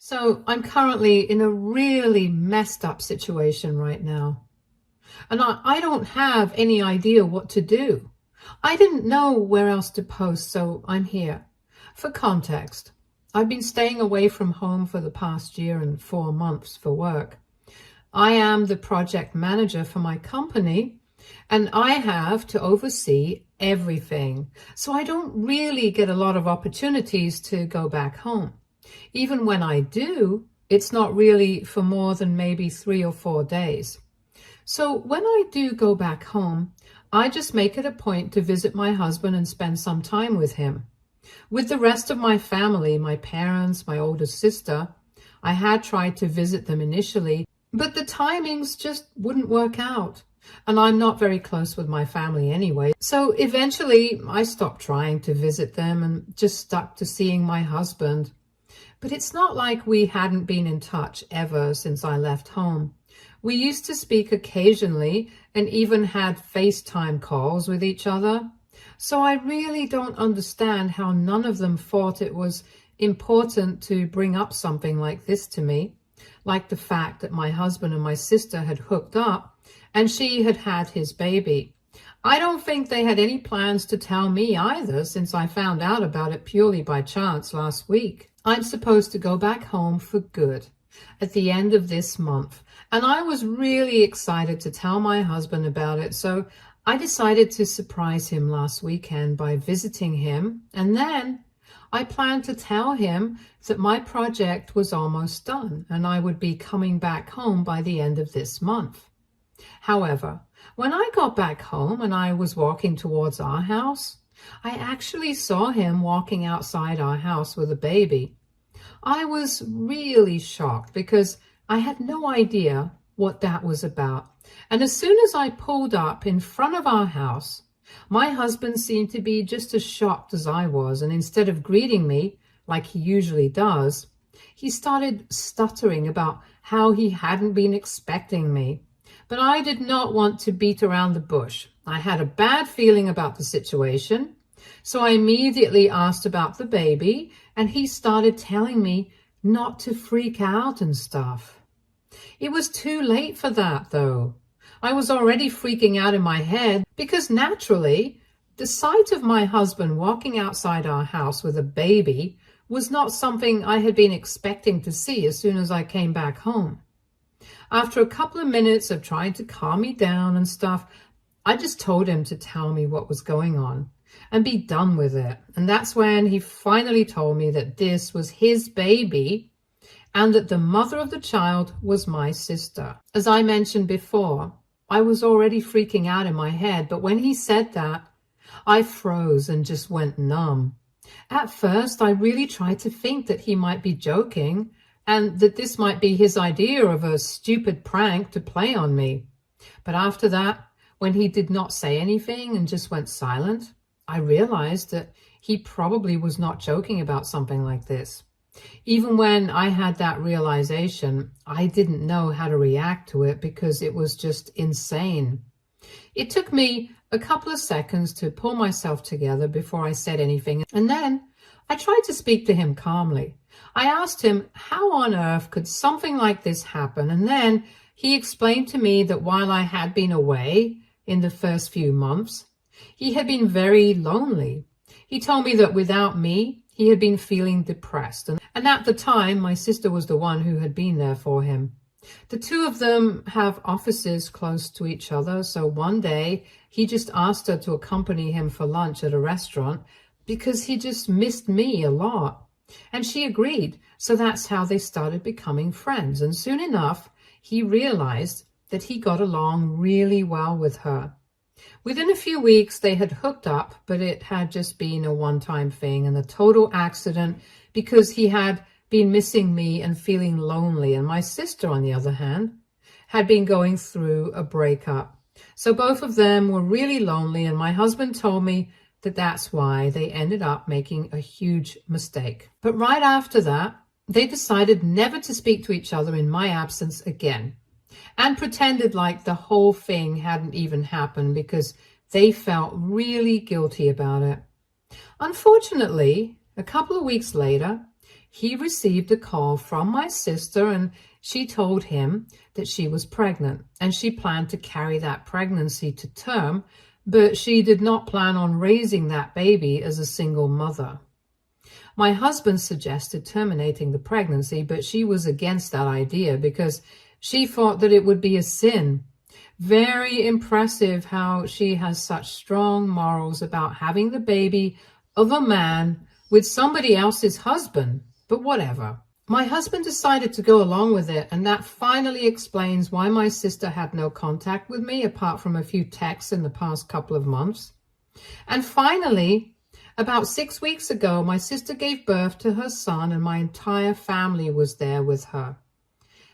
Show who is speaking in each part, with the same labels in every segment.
Speaker 1: So I'm currently in a really messed up situation right now. And I don't have any idea what to do. I didn't know where else to post, so I'm here. For context, I've been staying away from home for the past year and 4 months for work. I am the project manager for my company, and I have to oversee everything. So I don't really get a lot of opportunities to go back home. Even when I do, it's not really for more than maybe 3 or 4 days. So when I do go back home, I just make it a point to visit my husband and spend some time with him. With the rest of my family, my parents, my older sister, I had tried to visit them initially, but the timings just wouldn't work out. And I'm not very close with my family anyway. So eventually I stopped trying to visit them and just stuck to seeing my husband. But it's not like we hadn't been in touch ever since I left home. We used to speak occasionally and even had FaceTime calls with each other. So I really don't understand how none of them thought it was important to bring up something like this to me, like the fact that my husband and my sister had hooked up and she had had his baby. I don't think they had any plans to tell me either, since I found out about it purely by chance last week. I'm supposed to go back home for good at the end of this month, and I was really excited to tell my husband about it, so I decided to surprise him last weekend by visiting him, and then I planned to tell him that my project was almost done and I would be coming back home by the end of this month. However, when I got back home and I was walking towards our house, I actually saw him walking outside our house with a baby. I was really shocked because I had no idea what that was about. And as soon as I pulled up in front of our house, my husband seemed to be just as shocked as I was. And instead of greeting me like he usually does, he started stuttering about how he hadn't been expecting me. But I did not want to beat around the bush. I had a bad feeling about the situation. So I immediately asked about the baby, and he started telling me not to freak out and stuff. It was too late for that, though. I was already freaking out in my head because naturally, the sight of my husband walking outside our house with a baby was not something I had been expecting to see as soon as I came back home. After a couple of minutes of trying to calm me down and stuff, I just told him to tell me what was going on and be done with it. And that's when he finally told me that this was his baby and that the mother of the child was my sister. As I mentioned before, I was already freaking out in my head, but when he said that, I froze and just went numb. At first, I really tried to think that he might be joking and that this might be his idea of a stupid prank to play on me. But after that, when he did not say anything and just went silent, I realized that he probably was not joking about something like this. Even when I had that realization, I didn't know how to react to it because it was just insane. It took me a couple of seconds to pull myself together before I said anything, and then I tried to speak to him calmly. I asked him how on earth could something like this happen, and then he explained to me that while I had been away in the first few months, he had been very lonely. He told me that without me, he had been feeling depressed, and at the time, my sister was the one who had been there for him. The two of them have offices close to each other, so one day he just asked her to accompany him for lunch at a restaurant because he just missed me a lot. And she agreed, so that's how they started becoming friends. And soon enough, he realized that he got along really well with her. Within a few weeks, they had hooked up, but it had just been a one-time thing and a total accident because he had been missing me and feeling lonely. And my sister, on the other hand, had been going through a breakup. So both of them were really lonely, and my husband told me that that's why they ended up making a huge mistake. But right after that, they decided never to speak to each other in my absence again, and pretended like the whole thing hadn't even happened because they felt really guilty about it. Unfortunately, a couple of weeks later, he received a call from my sister, and she told him that she was pregnant and she planned to carry that pregnancy to term, but she did not plan on raising that baby as a single mother. My husband suggested terminating the pregnancy, but she was against that idea because she thought that it would be a sin. Very impressive how she has such strong morals about having the baby of a man with somebody else's husband, but whatever. My husband decided to go along with it, and that finally explains why my sister had no contact with me apart from a few texts in the past couple of months. And finally, about 6 weeks ago, my sister gave birth to her son, and my entire family was there with her.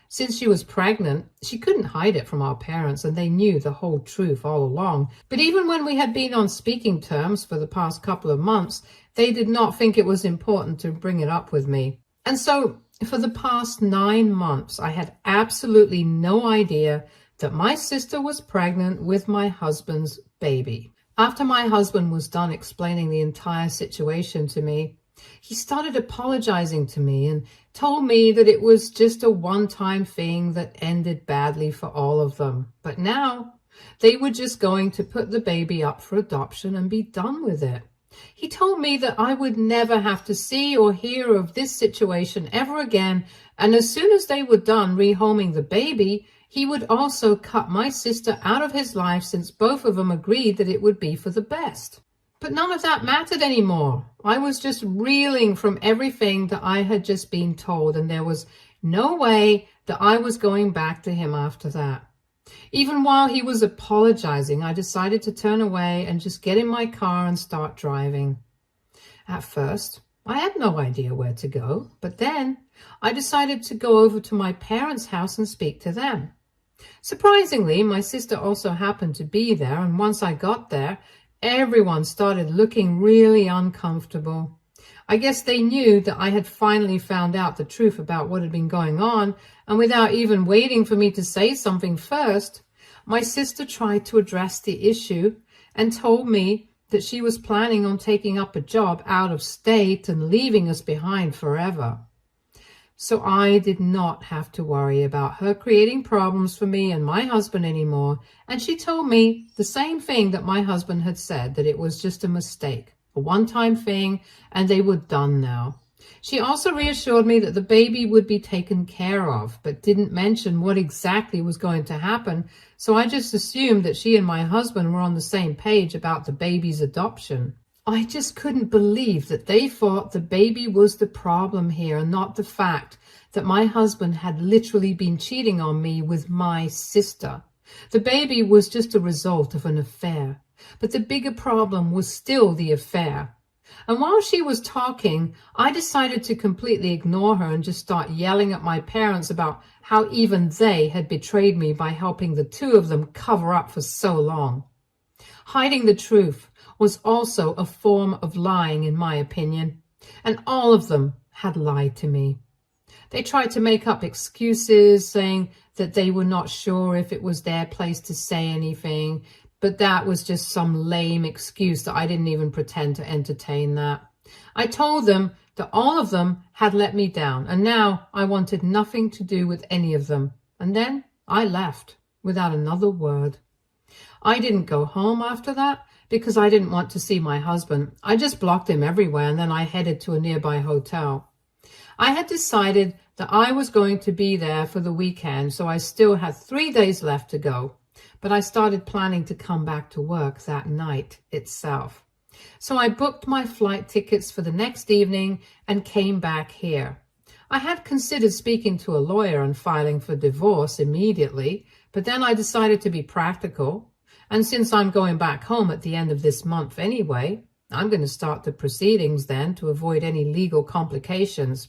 Speaker 1: Since she was pregnant, she couldn't hide it from our parents, and they knew the whole truth all along. But even when we had been on speaking terms for the past couple of months, they did not think it was important to bring it up with me. And so, for the past 9 months, I had absolutely no idea that my sister was pregnant with my husband's baby. After my husband was done explaining the entire situation to me, he started apologizing to me and told me that it was just a one-time thing that ended badly for all of them. But now they were just going to put the baby up for adoption and be done with it. He told me that I would never have to see or hear of this situation ever again, and as soon as they were done rehoming the baby, he would also cut my sister out of his life, since both of them agreed that it would be for the best. But none of that mattered anymore. I was just reeling from everything that I had just been told, and there was no way that I was going back to him after that. Even while he was apologizing, I decided to turn away and just get in my car and start driving. At first, I had no idea where to go, but then I decided to go over to my parents' house and speak to them. Surprisingly, my sister also happened to be there, and once I got there, everyone started looking really uncomfortable. I guess they knew that I had finally found out the truth about what had been going on, and without even waiting for me to say something first, my sister tried to address the issue and told me that she was planning on taking up a job out of state and leaving us behind forever. So I did not have to worry about her creating problems for me and my husband anymore, and she told me the same thing that my husband had said, that it was just a mistake, a one-time thing, and they were done now. She also reassured me that the baby would be taken care of, but didn't mention what exactly was going to happen, so I just assumed that she and my husband were on the same page about the baby's adoption. I just couldn't believe that they thought the baby was the problem here, and not the fact that my husband had literally been cheating on me with my sister. The baby was just a result of an affair, but the bigger problem was still the affair. And while she was talking, I decided to completely ignore her and just start yelling at my parents about how even they had betrayed me by helping the two of them cover up for so long. Hiding the truth was also a form of lying, in my opinion, and all of them had lied to me. They tried to make up excuses, saying that they were not sure if it was their place to say anything, but that was just some lame excuse that I didn't even pretend to entertain that. I told them that all of them had let me down, and now I wanted nothing to do with any of them. And then I left without another word. I didn't go home after that because I didn't want to see my husband. I just blocked him everywhere, and then I headed to a nearby hotel. I had decided that I was going to be there for the weekend, so I still had 3 days left to go. But I started planning to come back to work that night itself. So I booked my flight tickets for the next evening and came back here. I had considered speaking to a lawyer and filing for divorce immediately, but then I decided to be practical. And since I'm going back home at the end of this month anyway, I'm going to start the proceedings then to avoid any legal complications.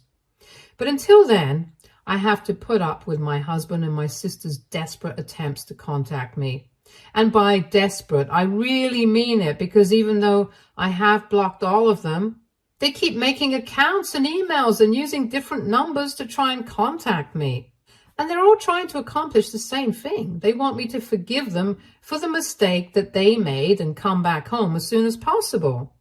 Speaker 1: But until then, I have to put up with my husband and my sister's desperate attempts to contact me. And by desperate, I really mean it, because even though I have blocked all of them, they keep making accounts and emails and using different numbers to try and contact me. And they're all trying to accomplish the same thing. They want me to forgive them for the mistake that they made and come back home as soon as possible.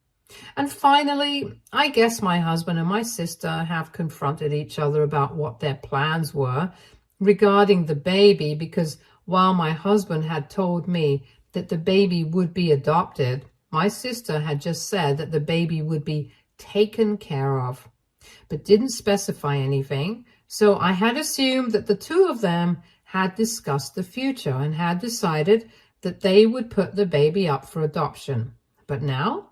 Speaker 1: And finally, I guess my husband and my sister have confronted each other about what their plans were regarding the baby, because while my husband had told me that the baby would be adopted, my sister had just said that the baby would be taken care of, but didn't specify anything. So I had assumed that the two of them had discussed the future and had decided that they would put the baby up for adoption. But now,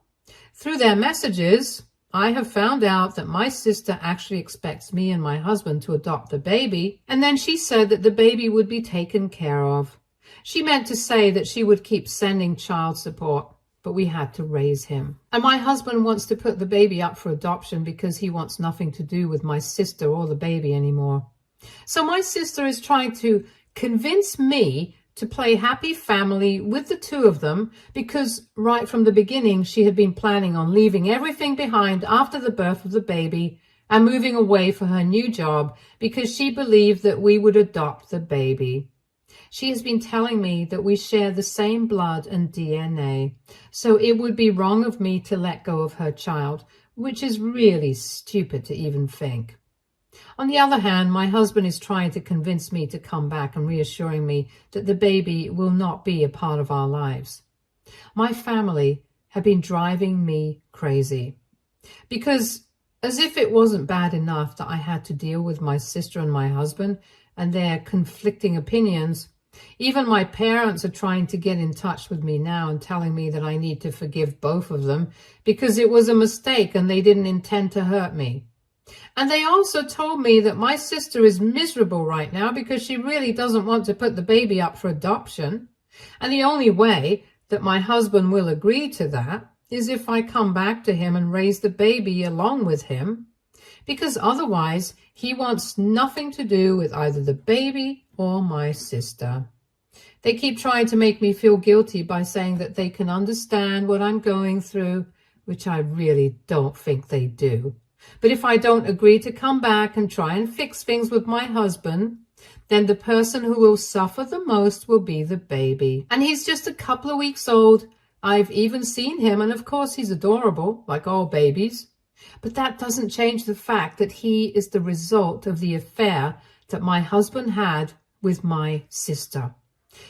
Speaker 1: through their messages, I have found out that my sister actually expects me and my husband to adopt the baby, and then she said that the baby would be taken care of. She meant to say that she would keep sending child support, but we had to raise him. And my husband wants to put the baby up for adoption because he wants nothing to do with my sister or the baby anymore. So my sister is trying to convince me to play happy family with the two of them, because right from the beginning she had been planning on leaving everything behind after the birth of the baby and moving away for her new job because she believed that we would adopt the baby. She has been telling me that we share the same blood and DNA, so it would be wrong of me to let go of her child, which is really stupid to even think. On the other hand, my husband is trying to convince me to come back and reassuring me that the baby will not be a part of our lives. My family have been driving me crazy because, as if it wasn't bad enough that I had to deal with my sister and my husband and their conflicting opinions, even my parents are trying to get in touch with me now and telling me that I need to forgive both of them because it was a mistake and they didn't intend to hurt me. And they also told me that my sister is miserable right now because she really doesn't want to put the baby up for adoption. And the only way that my husband will agree to that is if I come back to him and raise the baby along with him, because otherwise he wants nothing to do with either the baby or my sister. They keep trying to make me feel guilty by saying that they can understand what I'm going through, which I really don't think they do. But if I don't agree to come back and try and fix things with my husband, then the person who will suffer the most will be the baby. And he's just a couple of weeks old. I've even seen him, and of course he's adorable, like all babies. But that doesn't change the fact that he is the result of the affair that my husband had with my sister.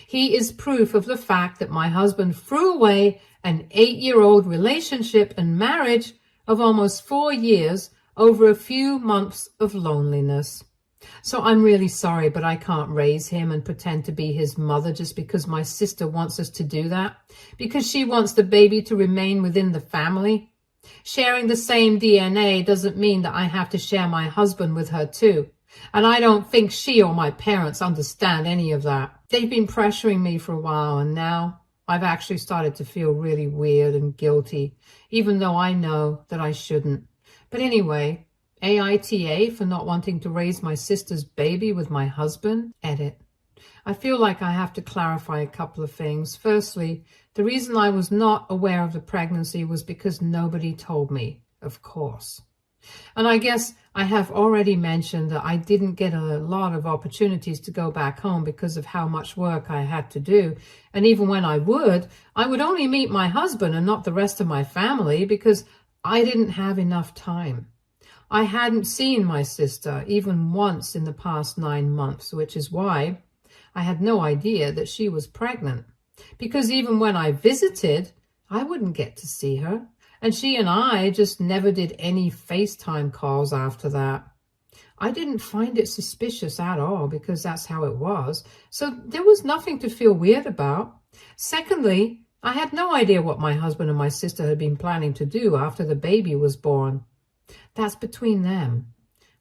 Speaker 1: He is proof of the fact that my husband threw away an 8-year-old relationship and marriage of almost 4 years over a few months of loneliness. So I'm really sorry, but I can't raise him and pretend to be his mother just because my sister wants us to do that, because she wants the baby to remain within the family. Sharing the same DNA doesn't mean that I have to share my husband with her too. And I don't think she or my parents understand any of that. They've been pressuring me for a while, and now I've actually started to feel really weird and guilty, even though I know that I shouldn't. But anyway, AITA for not wanting to raise my sister's baby with my husband. Edit. I feel like I have to clarify a couple of things. Firstly, the reason I was not aware of the pregnancy was because nobody told me, of course. And I guess I have already mentioned that I didn't get a lot of opportunities to go back home because of how much work I had to do. And even when I would only meet my husband and not the rest of my family because I didn't have enough time. I hadn't seen my sister even once in the past 9 months, which is why I had no idea that she was pregnant. Because even when I visited, I wouldn't get to see her. And she and I just never did any FaceTime calls after that. I didn't find it suspicious at all because that's how it was. So there was nothing to feel weird about. Secondly, I had no idea what my husband and my sister had been planning to do after the baby was born. That's between them.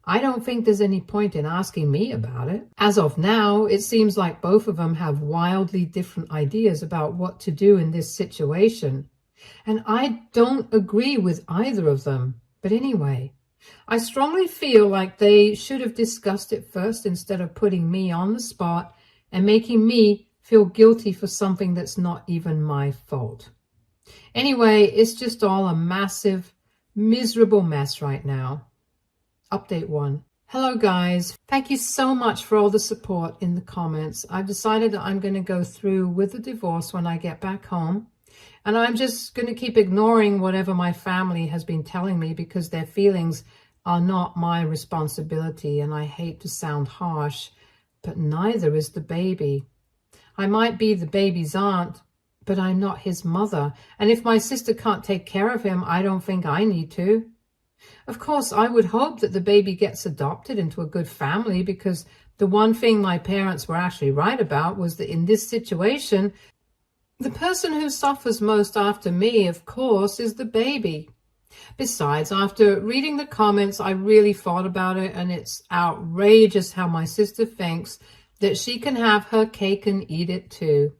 Speaker 1: I don't think there's any point in asking me about it. As of now, it seems like both of them have wildly different ideas about what to do in this situation. And I don't agree with either of them. But anyway, I strongly feel like they should have discussed it first instead of putting me on the spot and making me feel guilty for something that's not even my fault. Anyway, it's just all a massive, miserable mess right now. Update 1. Hello guys. Thank you so much for all the support in the comments. I've decided that I'm going to go through with the divorce when I get back home. And I'm just going to keep ignoring whatever my family has been telling me because their feelings are not my responsibility. And I hate to sound harsh, but neither is the baby. I might be the baby's aunt, but I'm not his mother. And if my sister can't take care of him, I don't think I need to. Of course, I would hope that the baby gets adopted into a good family, because the one thing my parents were actually right about was that in this situation, the person who suffers most after me, of course, is the baby. Besides, after reading the comments, I really thought about it, and it's outrageous how my sister thinks that she can have her cake and eat it too.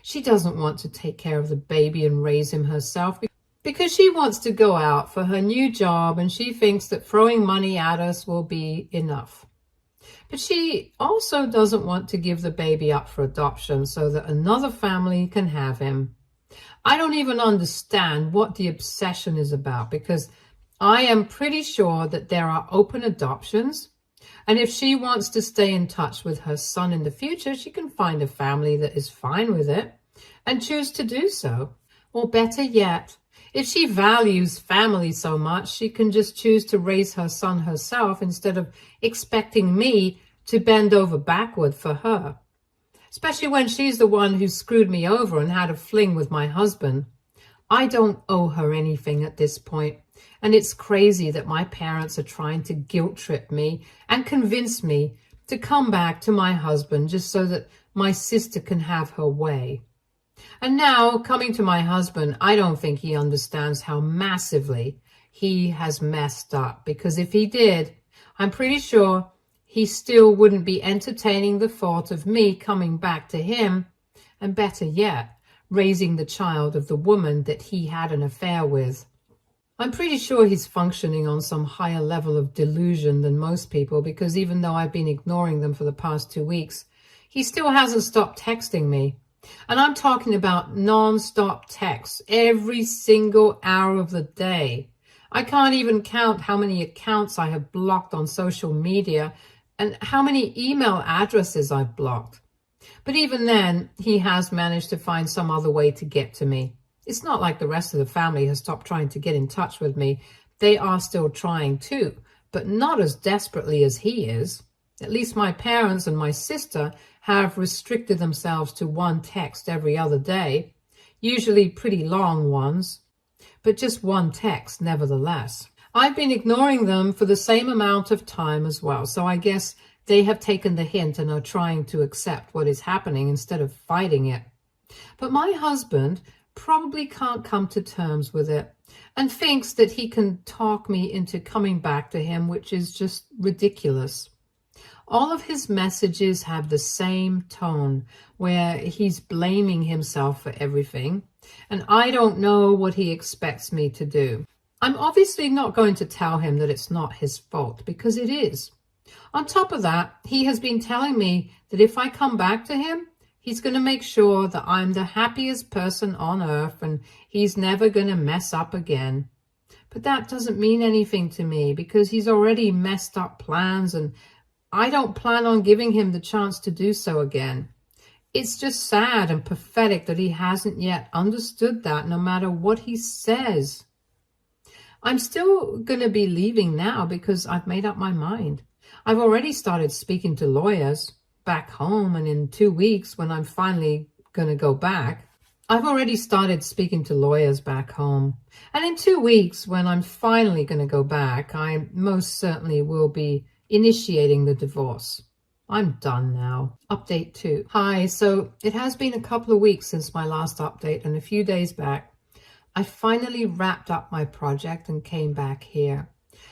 Speaker 1: She doesn't want to take care of the baby and raise him herself because she wants to go out for her new job, and she thinks that throwing money at us will be enough. But she also doesn't want to give the baby up for adoption so that another family can have him. I don't even understand what the obsession is about, because I am pretty sure that there are open adoptions. And if she wants to stay in touch with her son in the future, she can find a family that is fine with it and choose to do so. Or better yet, if she values family so much, she can just choose to raise her son herself instead of expecting me to bend over backward for her. Especially when she's the one who screwed me over and had a fling with my husband. I don't owe her anything at this point, and it's crazy that my parents are trying to guilt trip me and convince me to come back to my husband just so that my sister can have her way. And now, coming to my husband, I don't think he understands how massively he has messed up, because if he did, I'm pretty sure he still wouldn't be entertaining the thought of me coming back to him, and better yet, raising the child of the woman that he had an affair with. I'm pretty sure he's functioning on some higher level of delusion than most people, because even though I've been ignoring them for the past 2 weeks, he still hasn't stopped texting me. And I'm talking about non-stop texts every single hour of the day. I can't even count how many accounts I have blocked on social media and how many email addresses I've blocked. But even then, he has managed to find some other way to get to me. It's not like the rest of the family has stopped trying to get in touch with me. They are still trying too, but not as desperately as he is. At least my parents and my sister have restricted themselves to one text every other day, usually pretty long ones, but just one text nevertheless. I've been ignoring them for the same amount of time as well, so I guess they have taken the hint and are trying to accept what is happening instead of fighting it. But my husband probably can't come to terms with it and thinks that he can talk me into coming back to him, which is just ridiculous. All of his messages have the same tone, where he's blaming himself for everything, and I don't know what he expects me to do. I'm obviously not going to tell him that it's not his fault, because it is. On top of that, he has been telling me that if I come back to him, he's going to make sure that I'm the happiest person on earth and he's never going to mess up again. But that doesn't mean anything to me, because he's already messed up plans, and I don't plan on giving him the chance to do so again. It's just sad and pathetic that he hasn't yet understood that, no matter what he says. I'm still going to be leaving now because I've made up my mind. I've already started speaking to lawyers back home, and in 2 weeks, when I'm finally going to go back, I've already started speaking to lawyers back home. And in 2 weeks, when I'm finally going to go back, I most certainly will be initiating the divorce. I'm done now. Update 2. Hi, so it has been a couple of weeks since my last update, and a few days back, I finally wrapped up my project and came back here.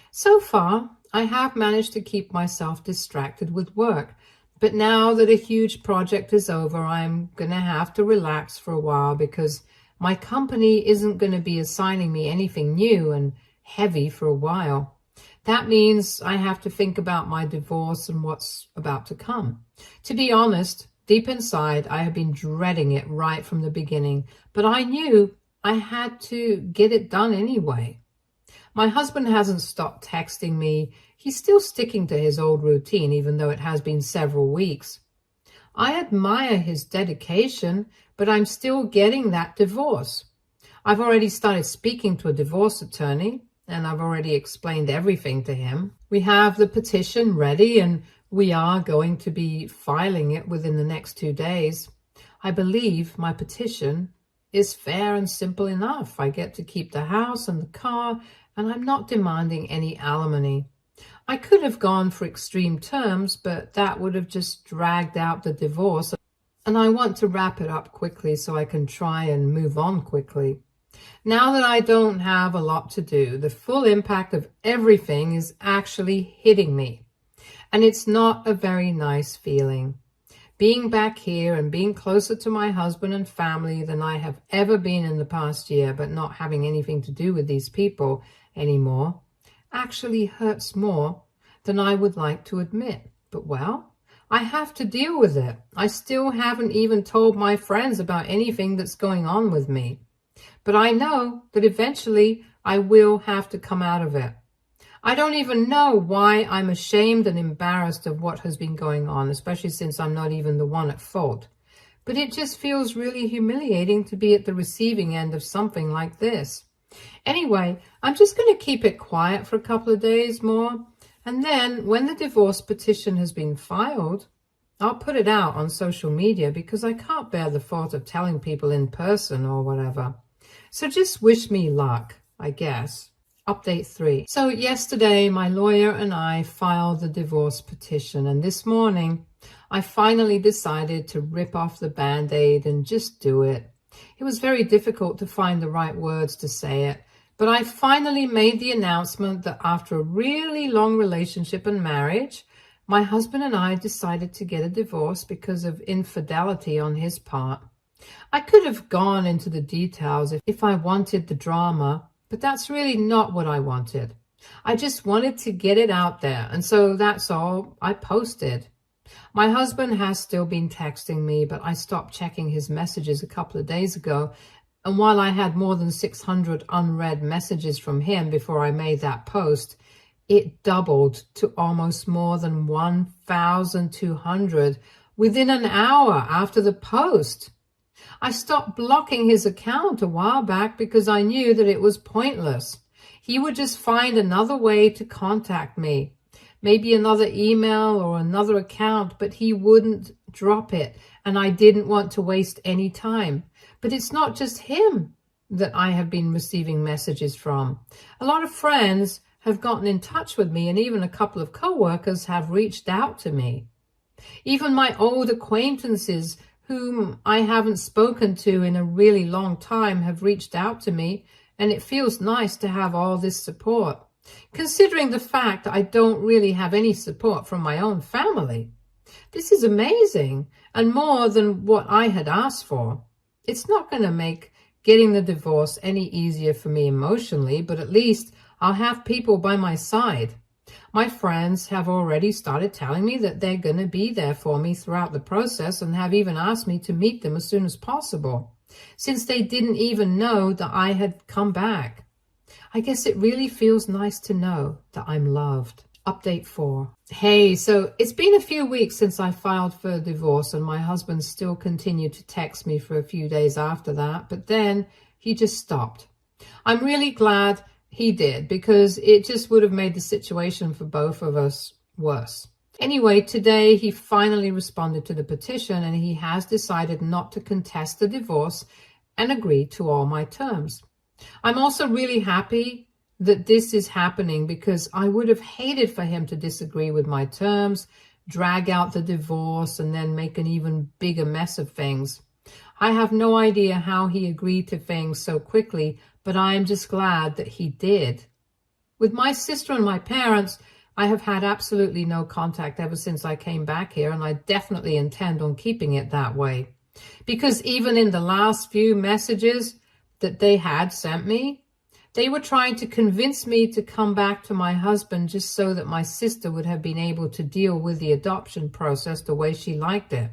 Speaker 1: So far, I have managed to keep myself distracted with work, but now that a huge project is over, I'm going to have to relax for a while, because my company isn't going to be assigning me anything new and heavy for a while. That means I have to think about my divorce and what's about to come. To be honest, deep inside, I have been dreading it right from the beginning, but I knew I had to get it done anyway. My husband hasn't stopped texting me. He's still sticking to his old routine, even though it has been several weeks. I admire his dedication, but I'm still getting that divorce. I've already started speaking to a divorce attorney, and I've already explained everything to him. We have the petition ready, and we are going to be filing it within the next 2 days. I believe my petition is fair and simple enough. I get to keep the house and the car, and I'm not demanding any alimony. I could have gone for extreme terms, but that would have just dragged out the divorce, and I want to wrap it up quickly so I can try and move on quickly. Now that I don't have a lot to do, the full impact of everything is actually hitting me, and it's not a very nice feeling. Being back here and being closer to my husband and family than I have ever been in the past year, but not having anything to do with these people anymore, actually hurts more than I would like to admit. But well, I have to deal with it. I still haven't even told my friends about anything that's going on with me. But I know that eventually I will have to come out of it. I don't even know why I'm ashamed and embarrassed of what has been going on, especially since I'm not even the one at fault. But it just feels really humiliating to be at the receiving end of something like this. Anyway, I'm just going to keep it quiet for a couple of days more, and then when the divorce petition has been filed, I'll put it out on social media because I can't bear the thought of telling people in person or whatever. So just wish me luck, I guess. Update 3. So yesterday, my lawyer and I filed the divorce petition, and this morning, I finally decided to rip off the Band-Aid and just do it. It was very difficult to find the right words to say it, but I finally made the announcement that after a really long relationship and marriage, my husband and I decided to get a divorce because of infidelity on his part. I could have gone into the details if I wanted the drama, but that's really not what I wanted. I just wanted to get it out there, and so that's all I posted. My husband has still been texting me, but I stopped checking his messages a couple of days ago, and while I had more than 600 unread messages from him before I made that post, it doubled to almost more than 1,200 within an hour after the post. I stopped blocking his account a while back because I knew that it was pointless. He would just find another way to contact me, maybe another email or another account, but he wouldn't drop it, and I didn't want to waste any time. But it's not just him that I have been receiving messages from. A lot of friends have gotten in touch with me, and even a couple of co-workers have reached out to me. Even my old acquaintances whom I haven't spoken to in a really long time have reached out to me, and it feels nice to have all this support, considering the fact that I don't really have any support from my own family. This is amazing, and more than what I had asked for. It's not going to make getting the divorce any easier for me emotionally, but at least I'll have people by my side. My friends have already started telling me that they're going to be there for me throughout the process and have even asked me to meet them as soon as possible, since they didn't even know that I had come back. I guess it really feels nice to know that I'm loved. Update 4. Hey, so it's been a few weeks since I filed for a divorce, and my husband still continued to text me for a few days after that, but then he just stopped. I'm really glad he did, because it just would have made the situation for both of us worse. Anyway, today he finally responded to the petition, and he has decided not to contest the divorce and agreed to all my terms. I'm also really happy that this is happening, because I would have hated for him to disagree with my terms, drag out the divorce, and then make an even bigger mess of things. I have no idea how he agreed to things so quickly, but I am just glad that he did. With my sister and my parents, I have had absolutely no contact ever since I came back here, and I definitely intend on keeping it that way. Because even in the last few messages that they had sent me, they were trying to convince me to come back to my husband just so that my sister would have been able to deal with the adoption process the way she liked it.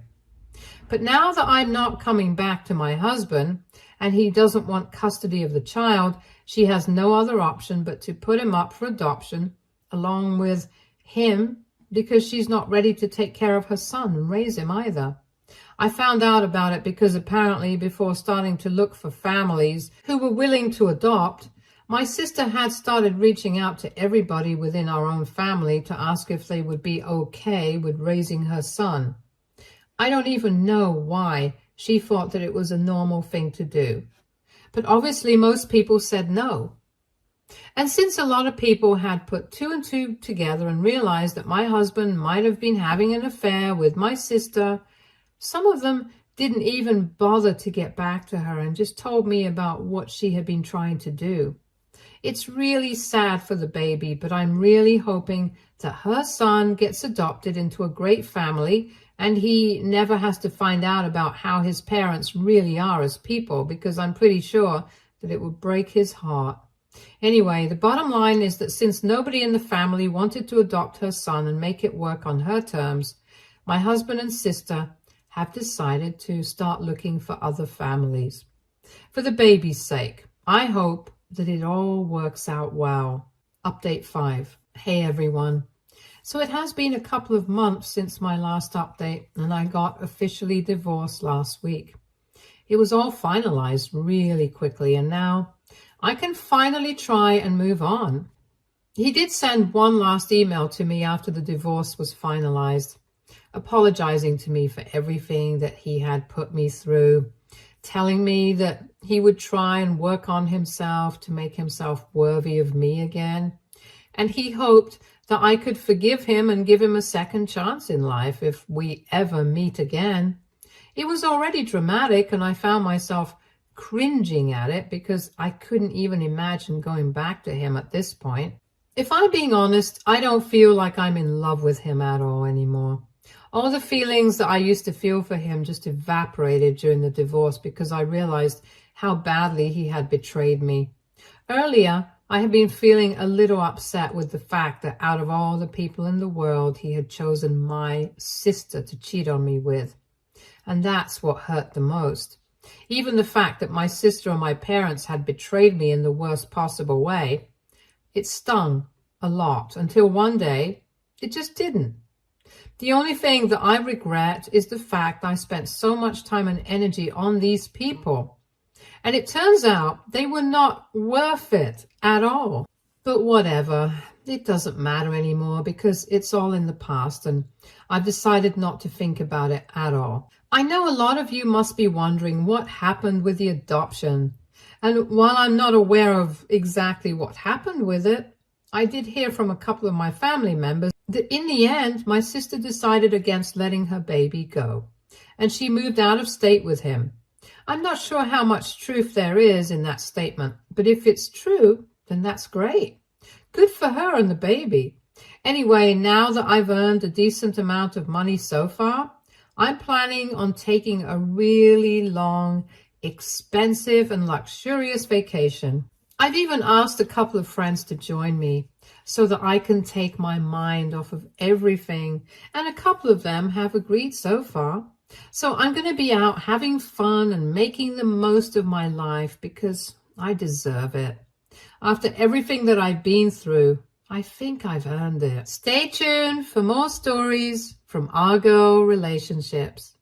Speaker 1: But now that I'm not coming back to my husband, and he doesn't want custody of the child, she has no other option but to put him up for adoption along with him, because she's not ready to take care of her son and raise him either. I found out about it because apparently before starting to look for families who were willing to adopt, my sister had started reaching out to everybody within our own family to ask if they would be okay with raising her son. I don't even know why she thought that it was a normal thing to do. But obviously most people said no. And since a lot of people had put two and two together and realized that my husband might have been having an affair with my sister, some of them didn't even bother to get back to her and just told me about what she had been trying to do. It's really sad for the baby, but I'm really hoping that her son gets adopted into a great family and he never has to find out about how his parents really are as people, because I'm pretty sure that it would break his heart. Anyway, the bottom line is that since nobody in the family wanted to adopt her son and make it work on her terms, my husband and sister have decided to start looking for other families. For the baby's sake, I hope that it all works out well. Update 5. Hey everyone. So it has been a couple of months since my last update, and I got officially divorced last week. It was all finalized really quickly, and now I can finally try and move on. He did send one last email to me after the divorce was finalized, apologizing to me for everything that he had put me through, telling me that he would try and work on himself to make himself worthy of me again. And he hoped that I could forgive him and give him a second chance in life if we ever meet again. It was already dramatic, and I found myself cringing at it because I couldn't even imagine going back to him at this point. If I'm being honest, I don't feel like I'm in love with him at all anymore. All the feelings that I used to feel for him just evaporated during the divorce because I realized how badly he had betrayed me. Earlier, I had been feeling a little upset with the fact that out of all the people in the world, he had chosen my sister to cheat on me with. And that's what hurt the most. Even the fact that my sister and my parents had betrayed me in the worst possible way, it stung a lot until one day it just didn't. The only thing that I regret is the fact I spent so much time and energy on these people. And it turns out they were not worth it at all. But whatever, it doesn't matter anymore because it's all in the past and I've decided not to think about it at all. I know a lot of you must be wondering what happened with the adoption. And while I'm not aware of exactly what happened with it, I did hear from a couple of my family members that in the end, my sister decided against letting her baby go, and she moved out of state with him. I'm not sure how much truth there is in that statement, but if it's true, then that's great. Good for her and the baby. Anyway, now that I've earned a decent amount of money so far, I'm planning on taking a really long, expensive and luxurious vacation. I've even asked a couple of friends to join me so that I can take my mind off of everything, and a couple of them have agreed so far. So I'm going to be out having fun and making the most of my life because I deserve it. After everything that I've been through, I think I've earned it. Stay tuned for more stories from our girl relationships.